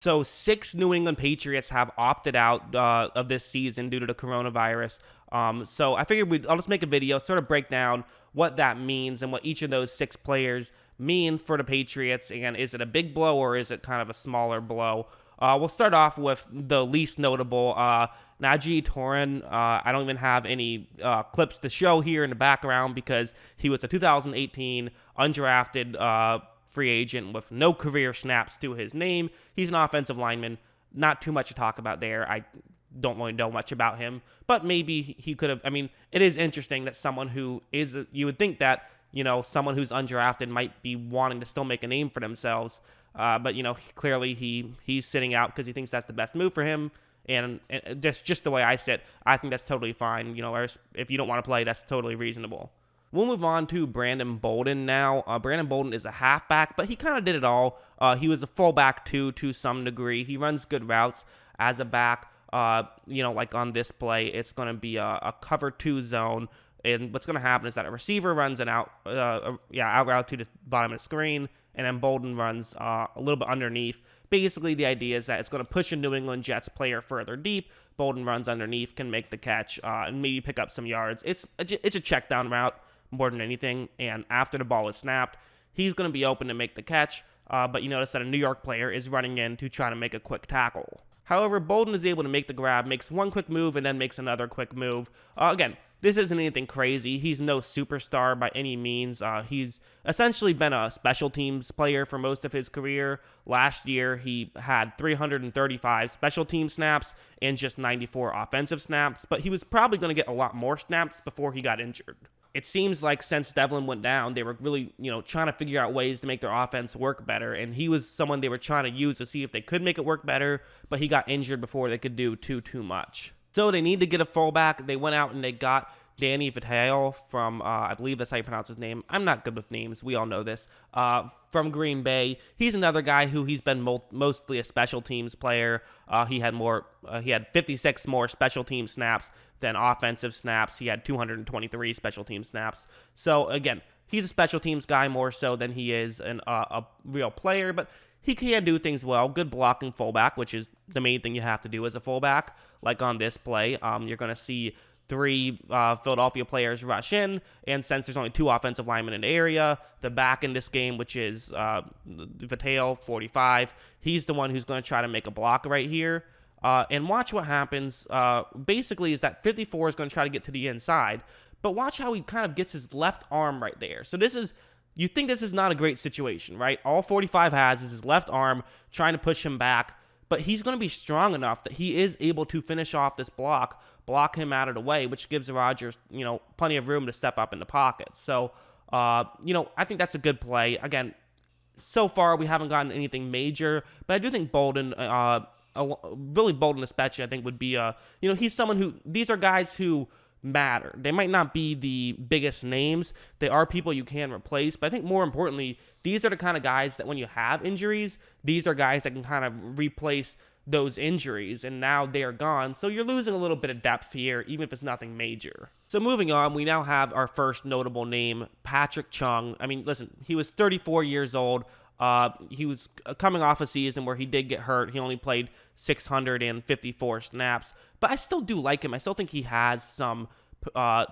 So 6 New England Patriots have opted out of this season due to the coronavirus. So I figured I'll just make a video, sort of break down what that means and what each of those 6 players mean for the Patriots. And is it a big blow or is it kind of a smaller blow? We'll start off with the least notable, Najee Toran. I don't even have any clips to show here in the background because he was a 2018 undrafted free agent with no career snaps to his name. He's an offensive lineman. Not too much to talk about there. I don't really know much about him, but maybe he could have. I mean, it is interesting that someone who is, you would think that, someone who's undrafted might be wanting to still make a name for themselves. But, clearly he's sitting out because he thinks that's the best move for him. And that's just the way I sit. I think that's totally fine. If you don't want to play, that's totally reasonable. We'll move on to Brandon Bolden now. Brandon Bolden is a halfback, but he kind of did it all. He was a fullback too, to some degree. He runs good routes as a back. Like on this play, it's going to be a cover 2 zone. And what's going to happen is that a receiver runs an out route to the bottom of the screen, and then Bolden runs a little bit underneath. Basically, the idea is that it's going to push a New England Jets player further deep. Bolden runs underneath, can make the catch, and maybe pick up some yards. It's a check down route more than anything, and after the ball is snapped, he's going to be open to make the catch, but you notice that a New York player is running in to try to make a quick tackle. However, Bolden is able to make the grab, makes one quick move, and then makes another quick move. Again, this isn't anything crazy. He's no superstar by any means. He's essentially been a special teams player for most of his career. Last year, he had 335 special team snaps and just 94 offensive snaps, but he was probably going to get a lot more snaps before he got injured. It seems like since Devlin went down, they were really, trying to figure out ways to make their offense work better, and he was someone they were trying to use to see if they could make it work better, but he got injured before they could do too much. So they need to get a fullback. They went out and they got Danny Vitale from, I believe that's how you pronounce his name. I'm not good with names. We all know this. From Green Bay. He's another guy who he's been mostly a special teams player. He had 56 more special team snaps than offensive snaps. He had 223 special team snaps. So again, he's a special teams guy more so than he is a real player, but he can do things well. Good blocking fullback, which is the main thing you have to do as a fullback. Like on this play, you're going to see 3 Philadelphia players rush in, and since there's only 2 offensive linemen in the area, the back in this game, which is Vitale, 45, he's the one who's going to try to make a block right here. And watch what happens. Basically, is that 54 is going to try to get to the inside, but watch how he kind of gets his left arm right there. So you think this is not a great situation, right? All 45 has is his left arm trying to push him back, but he's going to be strong enough that he is able to finish off this block him out of the way, which gives Rodgers, plenty of room to step up in the pocket. So, I think that's a good play. Again, so far we haven't gotten anything major, but I do think Bolden, really Bolden especially, I think would be, he's someone these are guys who matter. They might not be the biggest names. They are people you can replace, but I think more importantly, these are the kind of guys that when you have injuries, these are guys that can kind of replace those injuries, and now they're gone. So you're losing a little bit of depth here, even if it's nothing major. So moving on, we now have our first notable name, Patrick Chung. I mean, listen, he was 34 years old. He was coming off a season where he did get hurt. He only played 654 snaps, but I still do like him. I still think he has some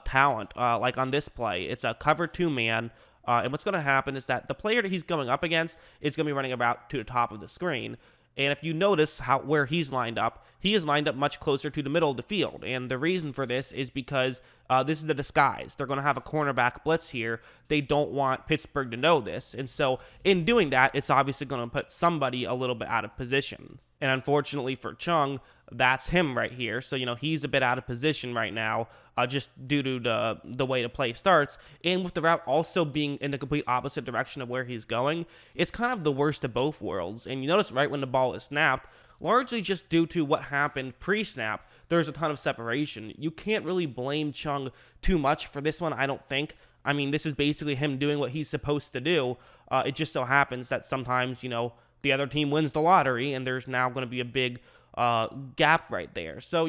talent. Like on this play, it's a cover 2 man. And what's going to happen is that the player that he's going up against is going to be running about to the top of the screen. And if you notice where he's lined up, he is lined up much closer to the middle of the field. And the reason for this is because this is the disguise. They're going to have a cornerback blitz here. They don't want Pittsburgh to know this. And so in doing that, it's obviously going to put somebody a little bit out of position. And unfortunately for Chung, that's him right here. So, he's a bit out of position right now just due to the way the play starts. And with the route also being in the complete opposite direction of where he's going, it's kind of the worst of both worlds. And you notice right when the ball is snapped, largely just due to what happened pre-snap, there's a ton of separation. You can't really blame Chung too much for this one, I don't think. I mean, this is basically him doing what he's supposed to do. It just so happens that sometimes, the other team wins the lottery, and there's now going to be a big gap right there. So,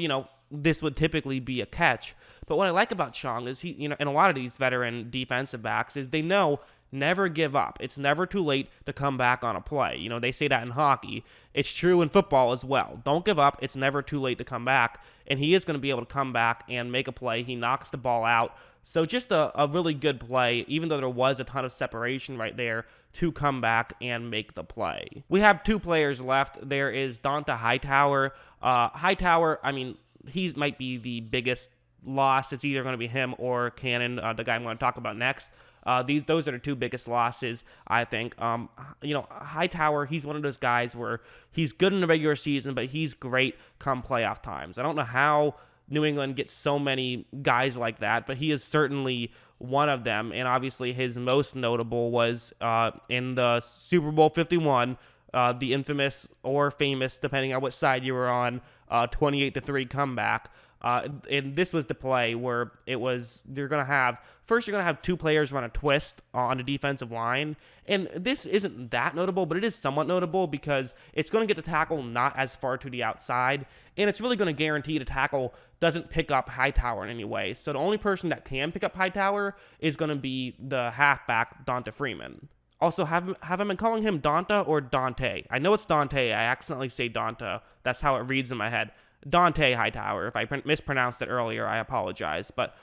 this would typically be a catch. But what I like about Chung is he, and a lot of these veteran defensive backs is they know never give up. It's never too late to come back on a play. They say that in hockey. It's true in football as well. Don't give up. It's never too late to come back. And he is going to be able to come back and make a play. He knocks the ball out. So just a really good play, even though there was a ton of separation right there, to come back and make the play. We have 2 players left. There is Hightower. Hightower, he might be the biggest loss. It's either going to be him or Cannon, the guy I'm going to talk about next. Those are the 2 biggest losses, I think. Hightower, he's one of those guys where he's good in the regular season, but he's great come playoff times. I don't know how New England gets so many guys like that, but he is certainly one of them. And obviously his most notable was in the Super Bowl 51, the infamous or famous, depending on which side you were on, 28-3 comeback. And this was the play where you're going to have 2 players run a twist on the defensive line. And this isn't that notable, but it is somewhat notable because it's going to get the tackle not as far to the outside. And it's really going to guarantee the tackle doesn't pick up Hightower in any way. So the only person that can pick up Hightower is going to be the halfback, Donta Freeman. Also, have I been calling him Donta or Dante? I know it's Dante. I accidentally say Donta. That's how it reads in my head. Dante Hightower. If I mispronounced it earlier, I apologize. But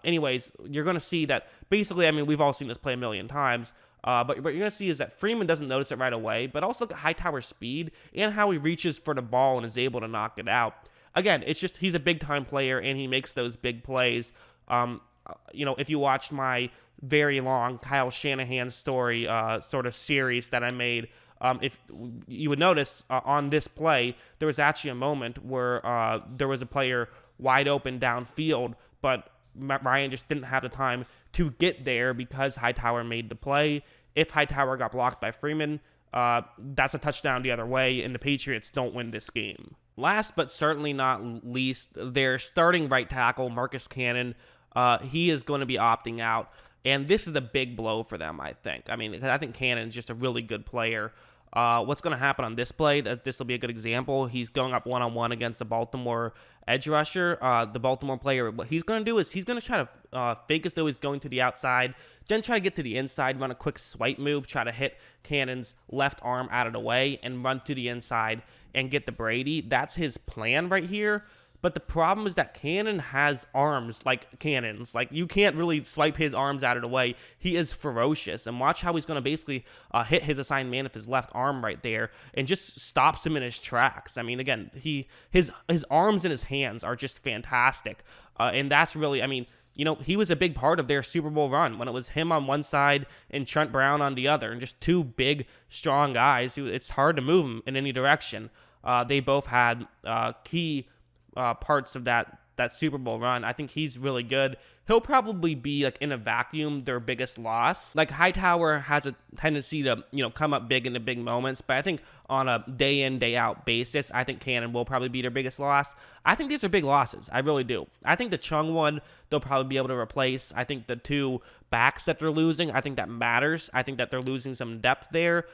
anyways, you're going to see that basically, we've all seen this play a million times. But what you're going to see is that Freeman doesn't notice it right away, but also look at Hightower's speed and how he reaches for the ball and is able to knock it out. Again, it's just he's a big-time player, and he makes those big plays. If you watched my very long Kyle Shanahan story sort of series that I made, if you would notice on this play, there was actually a moment where there was a player wide open downfield, but Ryan just didn't have the time to get there because Hightower made the play. If Hightower got blocked by Freeman, that's a touchdown the other way, and the Patriots don't win this game. Last but certainly not least, their starting right tackle, Marcus Cannon, he is going to be opting out. And this is a big blow for them, I think. I think Cannon's just a really good player. What's going to happen on this play, this will be a good example. He's going up one-on-one against the Baltimore edge rusher. The Baltimore player, what he's going to do is he's going to try to fake as though he's going to the outside, then try to get to the inside, run a quick swipe move, try to hit Cannon's left arm out of the way, and run to the inside and get the Brady. That's his plan right here. But the problem is that Cannon has arms like cannons. Like, you can't really swipe his arms out of the way. He is ferocious. And watch how he's going to basically hit his assigned man with his left arm right there and just stops him in his tracks. Again, his arms and his hands are just fantastic. And that's really, he was a big part of their Super Bowl run when it was him on one side and Trent Brown on the other, and just 2 big, strong guys. It's hard to move them in any direction. They both had key parts of that Super Bowl run. I think he's really good. He'll probably be, like, in a vacuum, their biggest loss. Like, Hightower has a tendency to, come up big in the big moments, but I think on a day in, day out basis, I think Cannon will probably be their biggest loss. I think these are big losses. I really do. I think the Chung one, they'll probably be able to replace. I think the 2 backs that they're losing, I think that matters. I think that they're losing some depth there.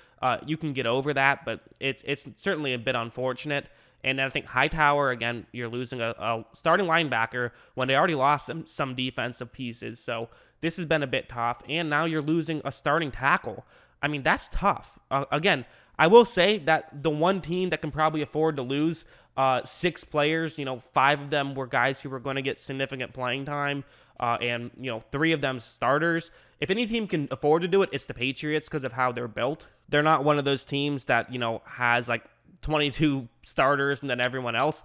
You can get over that, but it's certainly a bit unfortunate. And then I think Hightower, again, you're losing a starting linebacker when they already lost some defensive pieces. So this has been a bit tough. And now you're losing a starting tackle. That's tough. Again, I will say that the one team that can probably afford to lose 6 players, 5 of them were guys who were going to get significant playing time, and 3 of them starters. If any team can afford to do it, it's the Patriots because of how they're built. They're not one of those teams that, has like 22 starters and then everyone else.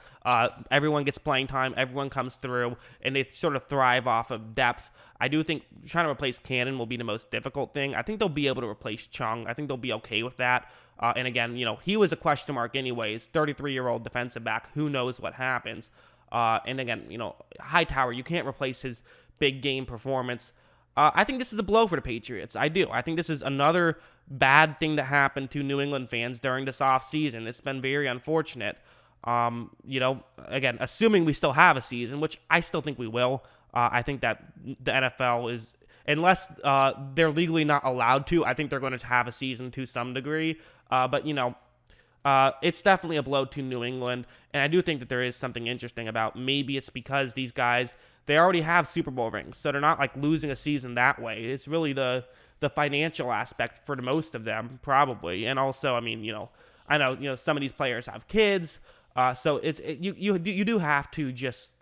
Everyone gets playing time, everyone comes through, and they sort of thrive off of depth. I do think trying to replace Cannon will be the most difficult thing. I think they'll be able to replace Chung. I think they'll be okay with that. And again, he was a question mark anyways, 33-year-old defensive back. Who knows what happens? And again, Hightower, you can't replace his big game performance. I think this is a blow for the Patriots. I do. I think this is another bad thing that happened to New England fans during this offseason. It's been very unfortunate. Again, assuming we still have a season, which I still think we will. I think that the NFL is, unless they're legally not allowed to, I think they're going to have a season to some degree. But it's definitely a blow to New England. And I do think that there is something interesting about maybe it's because these guys, they already have Super Bowl rings, so they're not like losing a season that way. It's really the financial aspect for the most of them, probably. And also, I mean, I know, some of these players have kids, so you do have to just,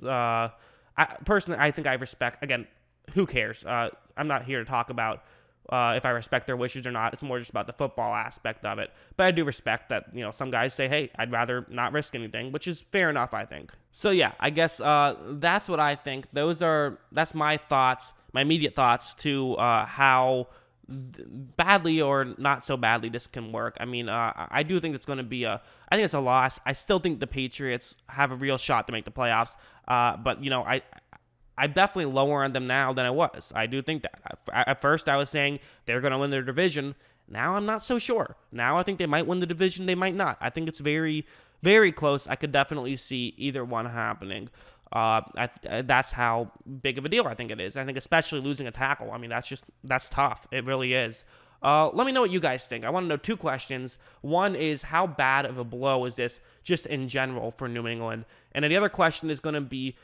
personally, I think I respect, again, who cares? I'm not here to talk about if I respect their wishes or not. It's more just about the football aspect of it. But I do respect that, some guys say, hey, I'd rather not risk anything, which is fair enough, I think. So yeah, I guess that's what I think. That's my thoughts, my immediate thoughts to how badly or not so badly this can work. I mean, I do think it's going to be I think it's a loss. I still think the Patriots have a real shot to make the playoffs. But I'm definitely lower on them now than I was. I do think that. At first, I was saying they're going to win their division. Now I'm not so sure. Now I think they might win the division. They might not. I think it's very, very close. I could definitely see either one happening. That's how big of a deal I think it is. I think especially losing a tackle. I mean, that's tough. It really is. Let me know what you guys think. I want to know 2 questions. One is, how bad of a blow is this just in general for New England? And then the other question is going to be,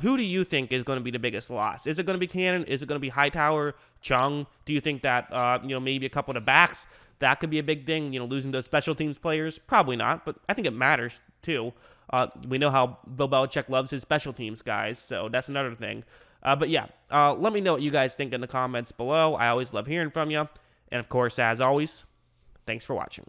who do you think is going to be the biggest loss? Is it going to be Cannon? Is it going to be Hightower, Chung? Do you think that, maybe a couple of the backs, that could be a big thing, losing those special teams players? Probably not, but I think it matters too. We know how Bill Belichick loves his special teams guys, so that's another thing. But yeah, let me know what you guys think in the comments below. I always love hearing from you. And of course, as always, thanks for watching.